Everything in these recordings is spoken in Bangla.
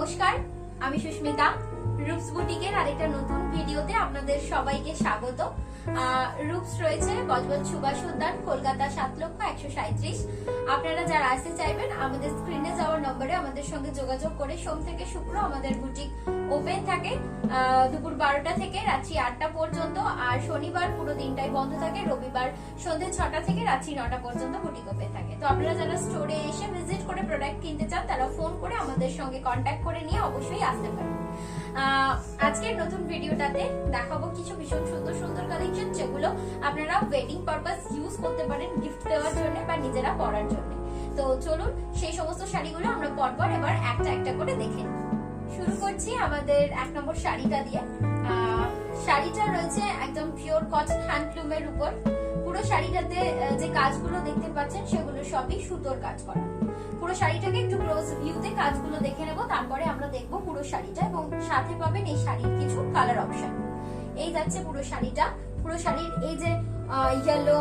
নমস্কার, আমি সুস্মিতা। রূপস বুটিকের আরেকটা নতুন ভিডিওতে আপনাদের সবাইকে স্বাগত। রূপস রয়েছে বজবজ সুভাষ উদ্যান, কলকাতা 7,01,37। আপনারা যারা আসতে চাইবেন আমাদের স্ক্রিনে যাওয়ার নম্বরে আমাদের সঙ্গে যোগাযোগ করে সোম থেকে শুক্র আমাদের বুটিক ওপেন থাকে দুপুর 12টা থেকে রাত্রি 8টা পর্যন্ত, আর শনিবার পুরো দিনটাই বন্ধ থাকে। রবিবার সন্ধ্যে 6টা থেকে রাত্রি 9টা পর্যন্ত বুটিক ওপেন থাকে। তো আপনারা যারা স্টোরে এসে ভিজিট করে প্রোডাক্ট কিনতে চান তারা ফোন করে আমাদের সঙ্গে কন্ট্যাক্ট করে নিয়ে অবশ্যই আসতে পারেন। আজকের নতুন ভিডিওটাতে দেখাবো কিছু ভীষণ সুন্দর সুন্দর কালেকশন, যেগুলো আপনারা ওয়েডিং পারপাস ইউজ করতে পারেন, গিফট দেওয়ার জন্য বা নিজেরা পরার জন্য। তো চলুন সেই সমস্ত শাড়িগুলো আমরা পরপর এবার একটা একটা করে দেখে নিই। শুরু করছি আমাদের 1 নম্বর শাড়িটা দিয়ে। শাড়িটা রয়েছে একদম পিওর কটন হ্যান্ডলুমের উপর। পুরো শাড়িটাতে যে কাজগুলো দেখতে পাচ্ছেন সেগুলো সবই সুতোর কাজ করা। পুরো শাড়িটাকে একটু ক্লোজ ভিউতে কাজগুলো দেখে নেব, তারপরে আমরা দেখবো পুরো শাড়িটা, এবং সাথে পাবেন এই শাড়ির কিছু কালার অপশন। এই যাচ্ছে পুরো শাড়িটা। পুরো শাড়ির এই যে ইয়েলো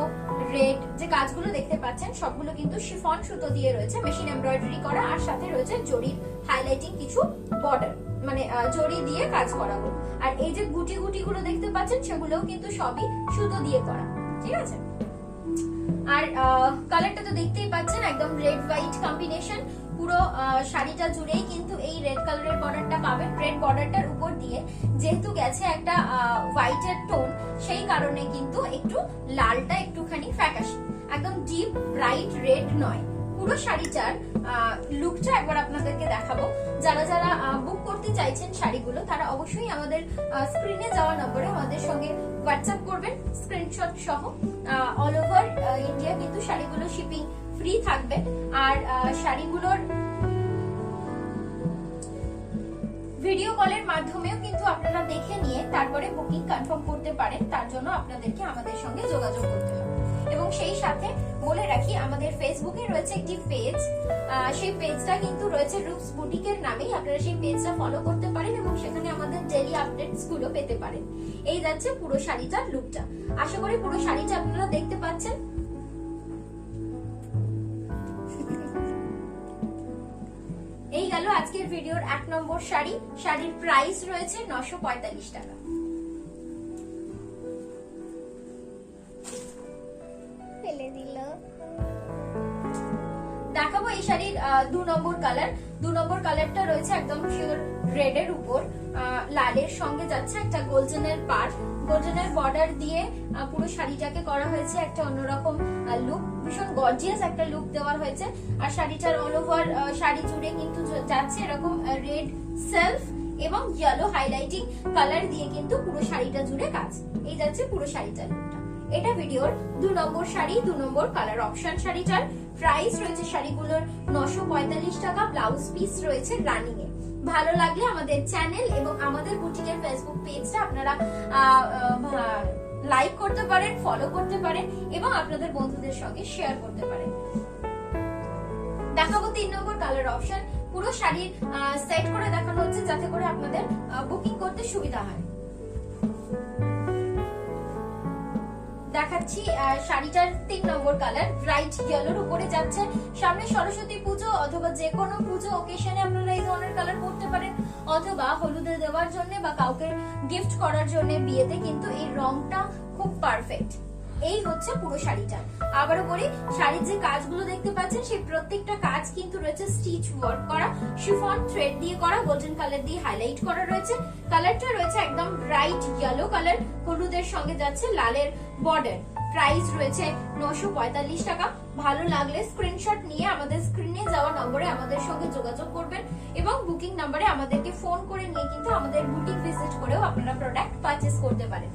রেড যে কাজগুলো দেখতে পাচ্ছেন সবগুলো কিন্তু শিফন সুতো দিয়ে রয়েছে, মেশিন এমব্রয়ডারি করা, আর সাথে রয়েছে জরির হাইলাইটিং কিছু বর্ডার, মানে জরি দিয়ে কাজ করাবো। আর এই যে গুটি গুটি গুলো দেখতে পাচ্ছেন সেগুলোও কিন্তু সবই সুতো দিয়ে করা, ঠিক আছে। আর কালারটা তো দেখতেই পাচ্ছেন, একদম রেড হোয়াইট কম্বিনেশন। পুরো শাড়িটা জুড়েই কিন্তু এই রেড কালারের বর্ডারটা পাবেন। রেড বর্ডারটার উপর দিয়ে যেহেতু গেছে একটা হোয়াইটের টোন, সেই কারণে কিন্তু একটু লালটা একটুখানি ফ্যাকাশে, একদম ডিপ ব্রাইট রেড নয়। পুরো শাড়িটার লুকটা একবার আপনাদেরকে দেখাবো। যারা যারা বুক করতে চাইছেন শাড়িগুলো তারা অবশ্যই আমাদের স্ক্রিনে যাওয়া নম্বরে আমাদের সঙ্গে হোয়াটসঅ্যাপ করবেন স্ক্রিনশট সহ। অল ওভার ইন্ডিয়া কিন্তু শাড়িগুলো শিপিং ফ্রি থাকবে। আর শাড়িগুলোর ভিডিও কলের মাধ্যমেও কিন্তু আপনারা দেখে নিয়ে তারপরে বুকিং কনফার্ম করতে পারেন। তার জন্য আপনাদেরকে আমাদের সঙ্গে যোগাযোগ করতে হবে। এবং সেই সাথে বলে রাখি, আমাদের ফেসবুকে রয়েছে একটি পেজ, সেই পেজটা কিন্তু রয়েছে রূপস বুটিকের নামেই। আপনারা সেই পেজটা ফলো করতে পারেন এবং সেখানে আমাদের ডেইলি আপডেটস গুলো পেতে পারেন। এই যাচ্ছে পুরো শাড়িটার লুকটা। আশা করি পুরো শাড়িটা আপনারা দেখতে পাচ্ছেন। এই গেল আজকের ভিডিওর 1 নম্বর শাড়ি। শাড়ির প্রাইস রয়েছে 945 টাকা। দেখাবো এই শাড়ির 2 নম্বর কালার। 2 নম্বর কালারটা রয়েছে একদম পিওর রেড এর উপর, লালের সঙ্গে যাচ্ছে একটা গোল্ডেনের পার। গোল্ডেনের বর্ডার দিয়ে পুরো শাড়িটাকে করা হয়েছে একটা অন্যরকম লুক, ভীষণ গর্জিয়াস একটা লুক দেওয়া হয়েছে। আর শাড়িটার অল ওভার শাড়ি জুড়ে কিন্তু যাচ্ছে এরকম রেড সেলফ এবং ইয়েলো হাইলাইটিং কালার দিয়ে কিন্তু পুরো শাড়িটা জুড়ে কাজ। এই যাচ্ছে পুরো শাড়িটার লুকটা। এটা ভিডিওর 2 নম্বর শাড়ি, 2 নম্বর কালার অপশন। শাড়িটার প্রাইস রয়েছে শাড়িগুলোর 945 টাকা। ব্লাউজ পিস রয়েছে রানিং এ। ভালো লাগলে আমাদের চ্যানেল এবং আমাদের বুটিকের ফেসবুক পেজটা আপনারা লাইক করতে পারেন, ফলো করতে পারেন এবং আপনাদের বন্ধুদের সঙ্গে শেয়ার করতে পারেন। দেখাবো 3 নম্বর কালার অপশন। পুরো শাড়ির সেট করে দেখানো হচ্ছে যাতে করে আপনাদের বুকিং করতে সুবিধা হয়। দেখাচ্ছি শাড়িটার 3 নম্বর কালার, ব্রাইট ইয়েলোর উপরে যাচ্ছে। সামনে সরস্বতী পুজো অথবা যে কোনো পুজো ওকেশনে আপনারা এই ধরনের কালার পরতে পারেন, অথবা হলুদে দেওয়ার জন্য বা কাউকে গিফট করার জন্য বিয়েতে কিন্তু এই রংটা খুব পারফেক্ট। এই হচ্ছে পুরো শাড়িটা। আবারও বলি, শাড়ির যে কাজগুলো দেখতে পাচ্ছেন সেই প্রত্যেকটা কাজ কিন্তু রয়েছে স্টিচ ওয়ার্ক করা, শিফন থ্রেড দিয়ে করা, গোল্ডেন কালার দিয়ে হাইলাইট করা রয়েছে। কালারটা রয়েছে একদম ব্রাইট ইয়েলো কালার, হলুদের সঙ্গে যাচ্ছে লালের বর্ডার। প্রাইস রয়েছে 945 টাকা। ভালো লাগলে স্ক্রিনশট নিয়ে আমাদের স্ক্রিনে যাওয়া নম্বরে আমাদের সঙ্গে যোগাযোগ করবেন এবং বুকিং নম্বরে আমাদেরকে ফোন করে নিয়ে কিন্তু আমাদের বুটিক ভিজিট করেও আপনারা প্রোডাক্ট পারচেজ করতে পারেন।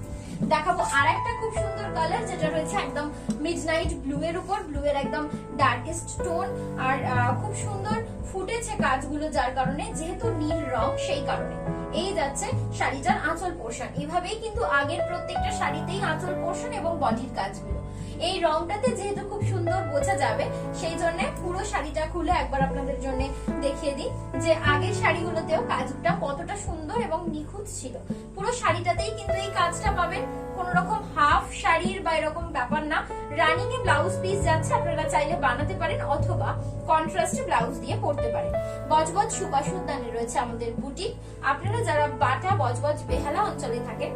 দেখাবো আর একটা খুব সুন্দর কালার, যেটা রয়েছে একদম মিডনাইট ব্লু এর উপর, ব্লু এর একদম ডার্কেস্ট টোন। আর খুব সুন্দর ফুটেছে কাজগুলো, যার কারণে যেহেতু নীল রং সেই কারণে। এই যাচ্ছে শাড়িটার আঁচল পোর্শন। এভাবেই কিন্তু আগের প্রত্যেকটা শাড়িতেই আঁচল পোর্শন এবং বডির কাজগুলো। এই রংটাতে যেহেতু খুব সুন্দর বোঝা যাবে, সেই জন্য পুরো শাড়িটা খুলে একবার আপনাদের জন্য দেখিয়ে দিই যে আগের শাড়িগুলোতেও কাজটা কতটা সুন্দর এবং নিখুঁত ছিল। পুরো শাড়িটাতেই কিন্তু এই কাজটা পাবেন, কোন রকম হাফ শাড়ির বা এরকম ব্যাপার না। রানিং এ ব্লাউজ পিস যাচ্ছে, আপনারা চাইলে বানাতে পারেন অথবা কন্ট্রাস্টে ব্লাউজ দিয়ে পরতে পারেন। বজবজ সুভাষ উদ্যানে রয়েছে আমাদের বুটিক। আপনারা যারা বাটা, বজবজ, বেহালা অঞ্চলে থাকেন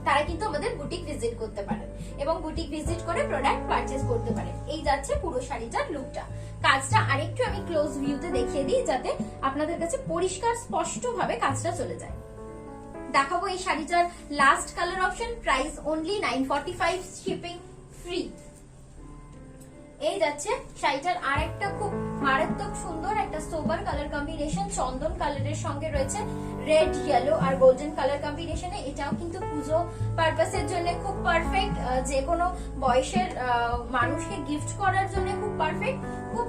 তারা কিন্তু আমাদের বুটিক ভিজিট করতে পারেন এবং বুটিক ভিজিট করে প্রোডাক্ট পারচেজ করতে পারেন। এই যাচ্ছে পুরো শাড়িটার লুকটা। কাজটা আরেকটু আমি ক্লোজ ভিউতে দেখিয়ে দিই যাতে আপনাদের কাছে পরিষ্কার স্পষ্ট ভাবে কাজটা চলে যায়। দেখাবো এই শাড়িটার last colour option. Price only 945, shipping free. এই যাচ্ছে শাড়িটার আরেকটা খুব মারাত্মক সুন্দর একটা সোবার কালার কম্বিনেশন, চন্দন কালারের সঙ্গে রয়েছে রেড, ইয়েলো আর গোল্ডেন কালার কম্বিনেশনে। এটাও কিন্তু পুজো পারপাসের জন্য খুব পারফেক্ট, যে কোনো বয়সের মানুষকে গিফট করার জন্য খুব পারফেক্ট, খুব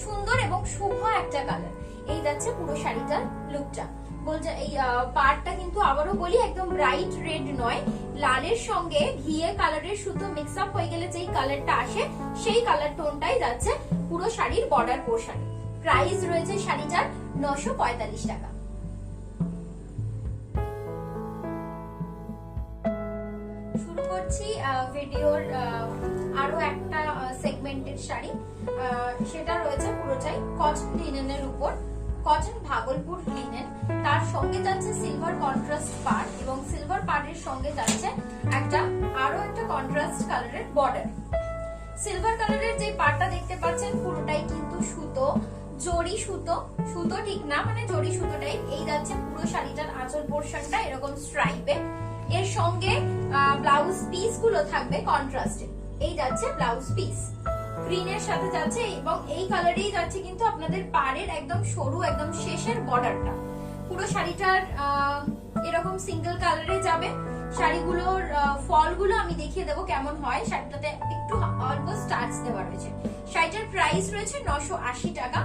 সুন্দর এবং শুভ একটা কালার। এই যাচ্ছে পুরো শাড়িটার লুকটা। বলছে এই পার্টটা কিন্তু আবারও বলি একদম ব্রাইট রেড নয়, লালের সঙ্গে ঘিয়ে কালারের সুতো মিক্স আপ হয়ে গেলে যেই কালারটা আসে সেই কালার টোনটাই যাচ্ছে পুরো শাড়ির বর্ডার পোর্শনে। প্রাইস রয়েছে শাড়িটার 945 টাকা। শুরু করছি ভিডিওর আরো একটা সেগমেন্টের শাড়ি। সেটা রয়েছে পুরোটাই কটন লিনেনের উপর, কটন ভাগলপুর লিনেন। তার সঙ্গে যাচ্ছে সিলভার কন্ট্রাস্ট পার্ট এবং সিলভার পার্টের সঙ্গে যাচ্ছে আরো একটা কন্ট্রাস্ট কালারের বর্ডার। সিলভার কালারের যে পার্টটা দেখতে পাচ্ছেন পুরোটাই কিন্তু সুতো, জরি সুতো, সুতো ঠিক না মানে জরি সুতো টাইপ। এই যাচ্ছে পুরো শাড়িটার আঁচল পোর্শনটা এরকম স্ট্রাইপে। এর সঙ্গে ব্লাউজ পিস গুলো থাকবে কন্ট্রাস্টে। এই যাচ্ছে ব্লাউজ পিস, গ্রিনের সাথে যাচ্ছে এবং এই কালারেই যাচ্ছে কিন্তু আপনাদের পাড়ের একদম সরু একদম শেষের বর্ডারটা। পুরো শাড়িটার এরকম সিঙ্গেল কালারে যাবে। শাড়িগুলোর ফলগুলো আমি দেখিয়ে দেবো কেমন হয়। শাড়িটাতে একটু অল্প স্টার্চ দেওয়া রয়েছে। শাড়িটার প্রাইস রয়েছে 980 টাকা।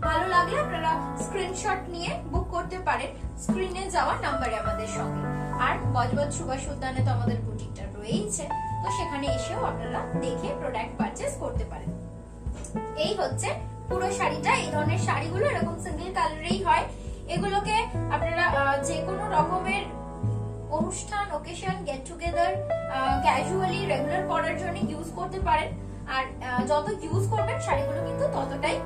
ভালো লাগলে আপনারা স্ক্রিনশট নিয়ে বুক করতে পারেন স্ক্রিনে যাওয়া নাম্বারে আমাদের সঙ্গে। আর বজবজ সুভাষ উদ্যানে তো আমাদের বুটিকটা রয়েছে, তো সেখানে এসেও আপনারা দেখে প্রোডাক্ট পারচেজ করতে পারেন। এই হচ্ছে পুরো শাড়িটা। এই ধরনের শাড়িগুলো এরকম সিঙ্গেল কালারেই হয়। এগুলোকে আপনারা যে কোনো রকমের অনুষ্ঠান, occasion, get together, casually, regular পরার জন্য ইউজ করতে পারেন। আর যত ইউজ করবেন শাড়িগুলো কিন্তু ততটাই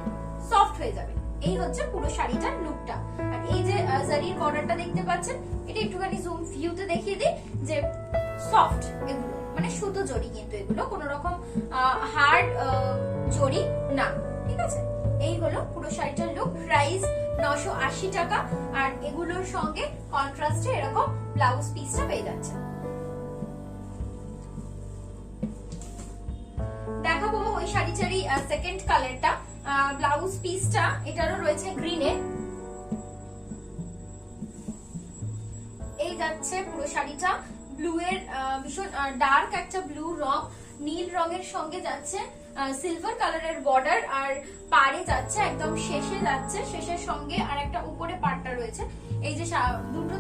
সফট হয়ে যাবে। এই হচ্ছে পুরো শাড়িটার লুকটা। আর এই যে জারির বর্ডারটা দেখতে পাচ্ছেন, এটা একটুখানি জুম ভিউতে দেখিয়ে দিই যে সফট, এগুলো মানে সুতো জড়ি, কিন্তু এগুলো কোনো রকম হার্ড জড়ি না, ঠিক আছে। এই হলো পুরো শাড়িটার লুক। প্রাইস 980 টাকা। আর এগুলোর সঙ্গে কন্ট্রাস্টে এরকম ব্লাউজ পিসটা পেয়ে যাচ্ছে। দেখাবো ওই শাড়িটারই সেকেন্ড কালারটা। ব্লাউজ পিসটা এটারও রয়েছে গ্রিনে। এই যাচ্ছে পুরো শাড়িটা ব্লু এর ভীষণ ডার্ক একটা ব্লু রং, নীল রঙের সঙ্গে যাচ্ছে সিলভার কালারের বর্ডার। আর পাড়ে যাচ্ছে একদম শেষে যাচ্ছে, শেষের সঙ্গে আর একটা উপরে পাড়টা রয়েছে। এই যে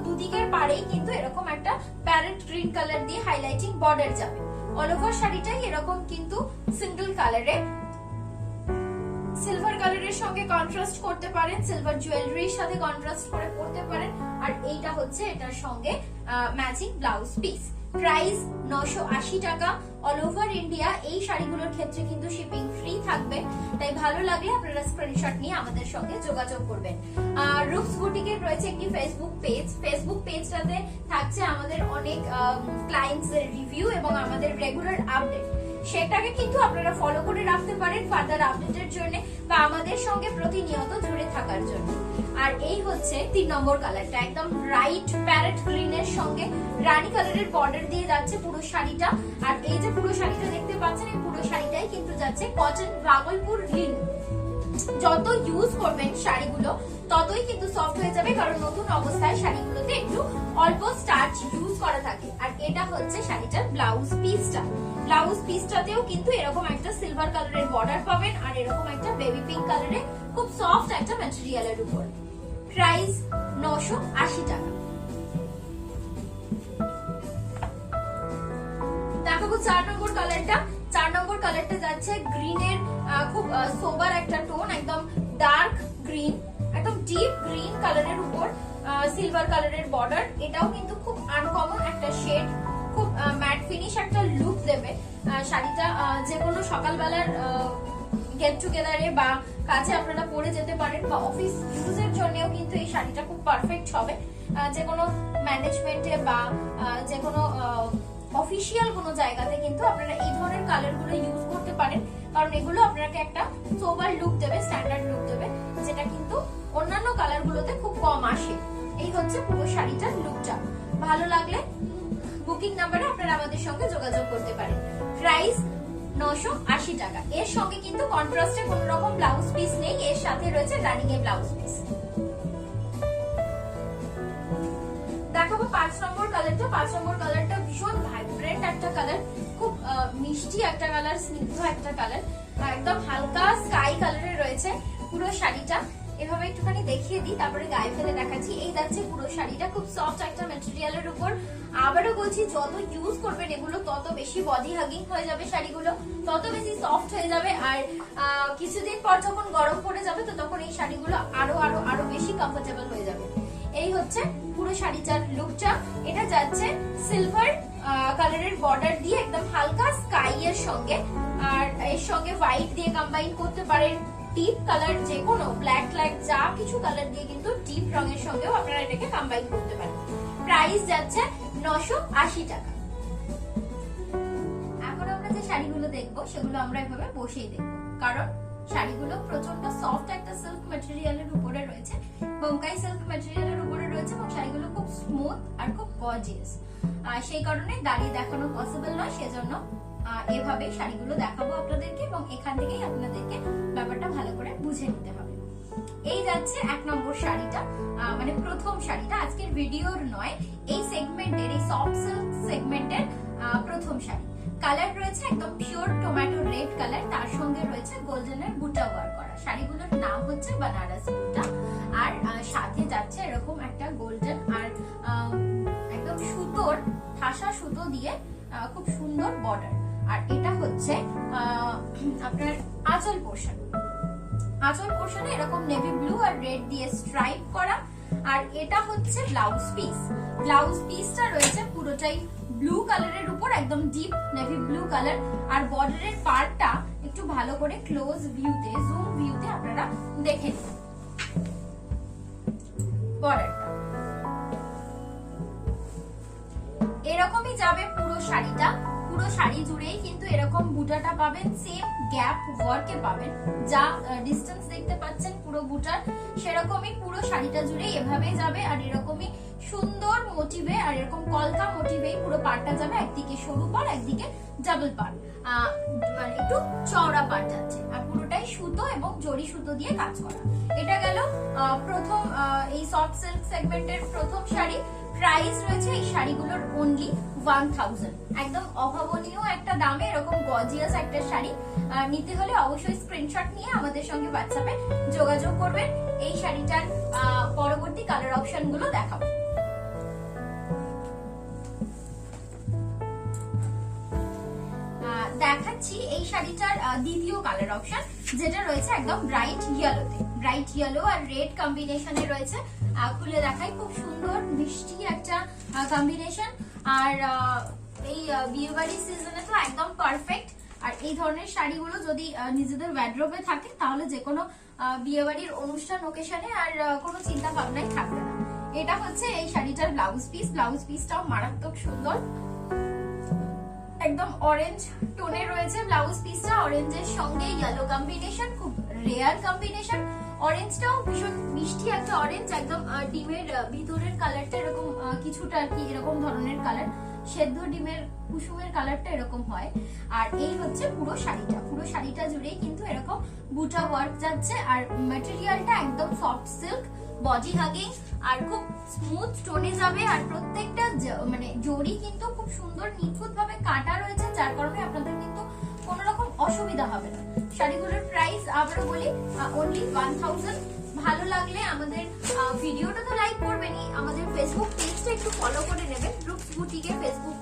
দুদিকের পাড়েই কিন্তু এরকম একটা প্যারেট গ্রিন কালার দিয়ে হাইলাইটিং বর্ডার যাবে। অল ওভার শাড়িটাই এরকম কিন্তু সিঙ্গেল কালারে। সিলভার কালারের সঙ্গে কন্ট্রাস্ট করতে পারেন, সিলভার জুয়েলারির সাথে কন্ট্রাস্ট করে পরতে পারেন। আর এইটা হচ্ছে এটার সঙ্গে ম্যাচিং ব্লাউজ পিস। প্রাইস 980 টাকা। অল ওভার ইন্ডিয়া এই শাড়িগুলোর ক্ষেত্রে কিন্তু শিপিং ফ্রি থাকবে। তাই ভালো লাগলে আপনারা স্ক্রিনশট নিয়ে আমাদের সঙ্গে যোগাযোগ করবেন। রুপস বুটিকের রয়েছে একটি ফেসবুক পেজ। ফেসবুক পেজটাতে থাকছে আমাদের অনেক ক্লায়েন্টস এর রিভিউ এবং আমাদের রেগুলার আপডেট। সেটাকে কিন্তু আপনারা ফলো করে রাখতে পারেন ফার্দার আপডেটের জন্য বা আমাদের সঙ্গে প্রতিনিয়ত জুড়ে থাকার জন্য। আর এই হচ্ছে 3 নম্বর কালারটা, একদম রাইট প্যারেট গ্রিনের সঙ্গে রানী কালারের বর্ডার দিয়ে যাচ্ছে পুরো শাড়িটা। আর এই যে পুরো শাড়িটা দেখতে পাচ্ছেন, এই পুরো শাড়িটাই কিন্তু যাচ্ছে কটন ভাগলপুর লিনেন। যত ইউজ করবেন শাড়িগুলো ততই কিন্তু সফট হয়ে যাবে, কারণ নতুন অবস্থায় শাড়িগুলোতে একটু অল্প স্টার্চ ইউজ করা থাকে। আর এটা হচ্ছে শাড়িটার ব্লাউজ পিসটা। ব্লাউজ পিসটাতেও কিন্তু এরকম একটা সিলভার কালারের বর্ডার পাবেন আর এরকম একটা বেবি পিঙ্ক কালারে খুব সফট একটা ম্যাটেরিয়ালের উপর। প্রাইস 980 টাকা। দেখাবো 4 নম্বর কালারটা। 4 নম্বর কালারটা যাচ্ছে গ্রিনের খুব সোবার একটা টোন, একদম ডার্ক গ্রিন, একদম ডিপ গ্রিন কালারের উপর সিলভার কালারের বর্ডার। এটাও কিন্তু খুব আনকমন একটা শেড, খুব ম্যাট ফিনিশ একটা লুক দেবে শাড়িটা। যে কোনো সকালবেলার গেট টুগেদারে বা কাছে আপনারা পরে যেতে পারেন, বা অফিস ইউজের জন্যও কিন্তু এই শাড়িটা খুব পারফেক্ট হবে। যে কোনো ম্যানেজমেন্টে বা যে কোনো অফিসিয়াল কোনো জায়গাতে কিন্তু আপনারা এই ধরনের কালারগুলো ইউজ করতে পারেন, কারণ এগুলো আপনাকে একটা সোবার লুক দেবে, স্ট্যান্ডার্ড লুক দেবে, যেটা কিন্তু অন্যান্য কালারগুলোতে খুব কম আসে। এই হচ্ছে পুরো শাড়িটার লুকটা। ভালো লাগলে বুকিং নাম্বারে আপনারা আমাদের সঙ্গে যোগাযোগ করতে পারেন। প্রাইস 980 টাকা। এর সঙ্গে কিন্তু কন্ট্রাস্টে কোনো রকম ব্লাউজ পিস নেই, এর সাথে রয়েছে রানিং এ ব্লাউজ পিস। দেখাবো 5 নম্বর কালারটা। 5 নম্বর কালারটা ভীষণ ভাইব্রেন্ট একটা কালার, খুব মিষ্টি একটা কালার, স্নিগ্ধ একটা কালার, একদম হালকা স্কাই কালারের রয়েছে পুরো শাড়িটা। এভাবে একটুখানি দেখিয়ে দিই, তারপরে গায়ে ফেলে দেখাচ্ছি। এই যাচ্ছে পুরো শাড়িটা, খুব সফট একটা ম্যাটেরিয়ালের উপর। আবারও বলছি, যত ইউজ করবেন এগুলো তত বেশি বডি হাগিং হয়ে যাবে শাড়িগুলো, তত বেশি সফট হয়ে যাবে। আর কিছুদিন পর যখন গরম পড়ে যাবে তো তখন এই শাড়িগুলো আরো আরো আরো বেশি কমফোর্টেবল হয়ে যাবে। এই হচ্ছে পুরো শাড়িটার লুকটা। এটা যাচ্ছে সিলভার কালারের বর্ডার দিয়ে একদম হালকা স্কাই এর সঙ্গে, আর এর সঙ্গে হোয়াইট দিয়ে কম্বাইন করতে পারেন। ডিপ কালার যে কোনো ব্ল্যাক যা কিছু কালার দিয়ে কিন্তু ডিপ রঙের সঙ্গেও আপনারা এটাকে কম্বাইন করতে পারেন। প্রাইস যাচ্ছে 980 টাকা। এখন আমরা যে শাড়িগুলো দেখবো সেগুলো আমরা এভাবে বসেই দেখবো, কারণ শাড়িগুলো প্রচন্ড সফট একটা সিল্ক ম্যাটেরিয়ালের উপরে রয়েছে, বোমকাই সিল্ক ম্যাটেরিয়ালের উপরে রয়েছে, এবং শাড়িগুলো খুব স্মুথ আর খুব গর্জিয়াস। সেই কারণে দাঁড়িয়ে দেখানো পসিবল নয়, সেজন্য এভাবে শাড়িগুলো দেখাবো আপনাদেরকে, এবং এখান থেকেই আপনাদেরকে ব্যাপারটা ভালো করে বুঝে নিতে হবে। এই যাচ্ছে 1 নম্বর শাড়িটা, মানে প্রথম শাড়িটা, আজকের ভিডিওর নয়, এই সেগমেন্টের, এই সফট সিল্ক সেগমেন্টের প্রথম শাড়ি। কালার রয়েছে একদম পিওর টমেটো রেড কালার, তার সঙ্গে রয়েছে গোল্ডেনের বুটা ওয়ার্ক করা। শাড়িগুলোর নাম হচ্ছে বানারস বুটা, আর সাথে যাচ্ছে এরকম একটা গোল্ডেন আর একদম সুতোর ঠাসা সুতো দিয়ে খুব সুন্দর বর্ডার। আর এটা হচ্ছে আপনার আঁচল পোর্শন। আঁচল পোর্শনে এরকম নেভি ব্লু আর রেড দিয়ে স্ট্রাইপ করা। আর এটা হচ্ছে ব্লাউজ পিস। ব্লাউজ পিসটা রয়েছে পুরোটাই ব্লু কালারের উপর, একদম ডিপ নেভি ব্লু কালার। আর বর্ডারের পার্টটা একটু ভালো করে ক্লোজ ভিউতে, জুম ভিউতে আপনারা দেখে নিন। বর্ডারটা এরকমই যাবে পুরো শাড়িটা। পুরো শাড়ি জুড়েই কিন্তু এরকম বুটাটা পাবেন, সেম গ্যাপ ওয়ার্কে পাবেন, যা ডিস্টেন্স দেখতে পাচ্ছেন পুরো বুটার, সেরকমই পুরো শাড়িটা জুড়ে এভাবেই যাবে। আর এরকমই সুন্দর মোটিভে আর এরকম কলকা মোটিভেই পুরো পাড়টা যাবে। একদিকে সরু পাড়, একদিকে ডাবল পাড়, একটু চওড়া পাড় যাচ্ছে। আর পুরোটাই সুতো এবং জরি সুতো দিয়ে কাজ করা। এটা গেল প্রথম এই সফট সিল্ক সেগমেন্টের প্রথম শাড়ি। প্রাইস রয়েছে এই শাড়িগুলোর অনলি 1000। একদম অভাবনীয় একটা দামে এরকম গর্জিয়াস একটা শাড়ি নিতে হলে অবশ্যই স্ক্রিনশট নিয়ে আমাদের সঙ্গে হোয়াটসঅ্যাপে যোগাযোগ করবেন। এই শাড়িটার পরবর্তী কালার অপশন গুলো দেখাবো। দেখাচ্ছি এই শাড়িটার দ্বিতীয় কালার অপশন, যেটা রয়েছে একদম ব্রাইট ইয়েলোতে। ব্রাইট ইয়েলো আর রেড কম্বিনেশনে রয়েছে। খুলে দেখাই, খুব সুন্দর মিষ্টি একটা কম্বিনেশন। আর এই বিয়ে বাড়ির সিজনে তো একদম পারফেক্ট। আর এই ধরনের শাড়িগুলো যদি নিজেদের ওয়ার্ড্রোবে থাকে তাহলে যে কোনো বিয়ে বাড়ির অনুষ্ঠান ওকেশনে আর কোনো চিন্তা ভাবনাই থাকবে না। এটা হচ্ছে এই শাড়িটার ব্লাউজ পিস। ব্লাউজ পিসটাও মারাত্মক সুন্দর, একদম অরেঞ্জ টোনে রয়েছে ব্লাউজ পিসটা। অরেঞ্জের সঙ্গে ইয়েলো কম্বিনেশন, খুব রেয়ার কম্বিনেশন। অরেঞ্জটাও ভীষণ মিষ্টি একটা অরেঞ্জ, একদম ডিমের ভিতরের কালারটা এরকম কিছুটা আর কি এরকম ধরনের কালার, সেদ্ধ ডিমের কুসুমের কালারটা এরকম হয়। আর এই হচ্ছে পুরো শাড়িটা। পুরো শাড়িটা জুড়েই কিন্তু এরকম বুটা ওয়ার্ক যাচ্ছে। আর ম্যাটেরিয়ালটা একদম সফট সিল্ক, বডি হাগিং আর খুব স্মুথ টোনে যাবে। আর প্রত্যেকটা মানে জড়ি কিন্তু খুব সুন্দর নিখুঁত ভাবে কাটা রয়েছে, যার কারণে আপনাদের কিন্তু কোনো রকম অসুবিধা হবে না। শাড়িগুলোর প্রাইস আবারও বলি অনলি 1000। ভালো লাগলে আমাদের ভিডিওটা তো লাইক করবেনই, আমাদের ফেসবুক পেজটা একটু ফলো করে নেবেন। রূপস বুটিকের ফেসবুক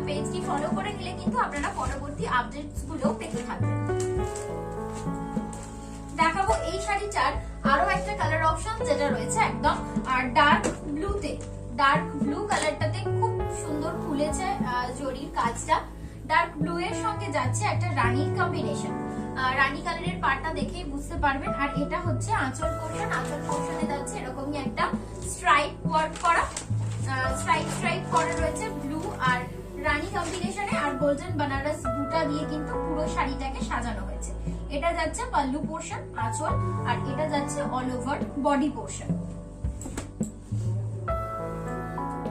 পেজটি ফলো করে নিলে কিন্তু আপনারা পরবর্তী আপডেটস গুলো পেতে থাকবেন। দেখাবো এই শাড়িটার আরো একটা কালার অপশন, যেটা রয়েছে একদম ডার্ক ব্লুতে। ডার্ক ব্লু কালারটাতে খুব সুন্দর খুলেছে জরির কাজটা। ডার্ক ব্লু এর সঙ্গে যাচ্ছে একটা রানীর কম্বিনেশন। রানী কালারের পাটটা দেখেই বুঝতে পারবেন। আর এটা হচ্ছে আঁচল পোর্শন। আঁচল পোর্শনে যাচ্ছে এরকমই একটা স্ট্রাইপ ওয়ার্ক করা, স্ট্রাইপ করা রয়েছে ব্লু আর রানী কম্বিনেশনে। আর গোল্ডেন বানারস বুটা দিয়ে কিন্তু পুরো শাড়িটাকে সাজানো হয়েছে। এটা যাচ্ছে পাল্লু পোর্শন, আঁচল, আর এটা যাচ্ছে অল ওভার বডি পোর্শন।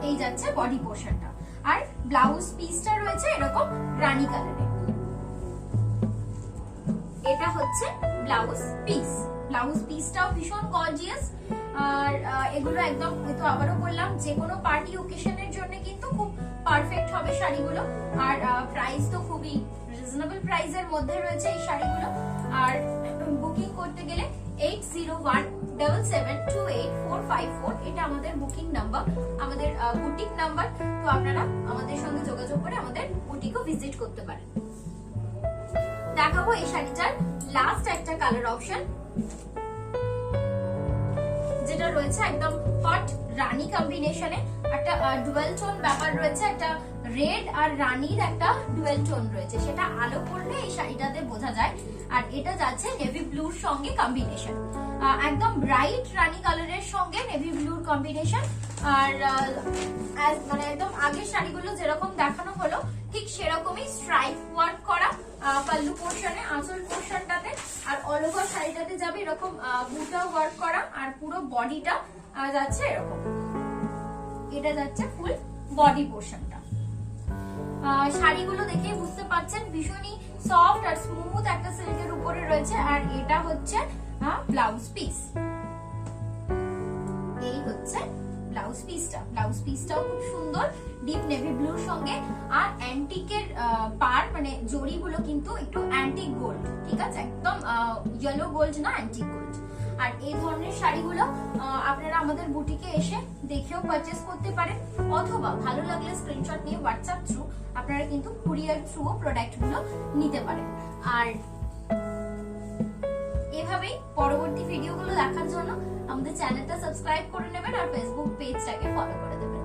এই যাচ্ছে বডি পোর্শনটা। আর ব্লাউজ পিসটা রয়েছে এরকম রানী কালারে। এটা হচ্ছে ব্লাউজ পিস। ব্লাউজ পিসটাও ভীষণ গর্জিয়াস। আর এগুলো একদম, তো আবারও বললাম, যে কোনো পার্টি ওকেশনের জন্য কিন্তু খুব পারফেক্ট হবে শাড়িগুলো। আর প্রাইস তো খুবই রিজনেবল প্রাইসের মধ্যে রয়েছে এই শাড়িগুলো। আর বুকিং করতে গেলে 8017728454, এটা আমাদের বুকিং নাম্বার, আমাদের বুটিক নাম্বার। তো আপনারা আমাদের সঙ্গে যোগাযোগ করে আমাদের বুটিকও ভিজিট করতে পারেন। দেখাবো এই শাড়িটার লাস্ট একটা কালার অপশন, যেটা রয়েছে একদম হট রানী কম্বিনেশনে। একটা ডুয়াল টোন ব্যাপার রয়েছে, একটা রেড আর রানীর একটা ডুয়াল টোন রয়েছে, সেটা আলো করলে এই শাড়িটাতে বোঝা যায়। আর এটা যাচ্ছে নেভি ব্লুর সঙ্গে কম্বিনেশন, একদম ব্রাইট রানী কালারের সঙ্গে নেভি ব্লুর কম্বিনেশন। আর মানে একদম আগের শাড়িগুলো যেরকম দেখানো হলো ঠিক সেরকমই স্ট্রাইপ ওয়ার্ক করা পাল্লু পোর্শনে, আঁচল পোর্শনটাতে। আর অল ওভার শাড়িটাতে যাবে এরকম বুটা ওয়ার্ক করা। আর পুরো বডিটা যাচ্ছে এরকম, এটা যাচ্ছে ফুল বডি পোর্শনটা। শাড়িগুলো দেখেই বুঝতে পারছেন ভীষণই সফট আর স্মুথ একটা সিল্কের উপরে রয়েছে। আর এটা হচ্ছে ব্লাউজ পিস। এই হচ্ছে ব্লাউজ পিসটা। ব্লাউজ পিসটাও খুব সুন্দর, ডিপ নেভি ব্লুর সঙ্গে। আর অ্যান্টিকের পার, মানে জড়িগুলো কিন্তু একটু অ্যান্টিক গোল্ড, ঠিক আছে, একদম ইয়েলো গোল্ড না, অ্যান্টিক গোল্ড। আর এই ধরনের শাড়িগুলো আপনারা আমাদের বুটিকে এসে দেখেও পারচেস করতে পারেন, অথবা ভালো লাগলে স্ক্রিনশট নিয়ে হোয়াটসঅ্যাপ থ্রু আপনারা কিন্তু কুরিয়ার থ্রু প্রোডাক্ট গুলো নিতে পারেন। আর এভাবেই পরবর্তী ভিডিওগুলো দেখার জন্য আমাদের চ্যানেলটা সাবস্ক্রাইব করে নেবেন আর ফেসবুক পেজটাকে ফলো করে দেবেন।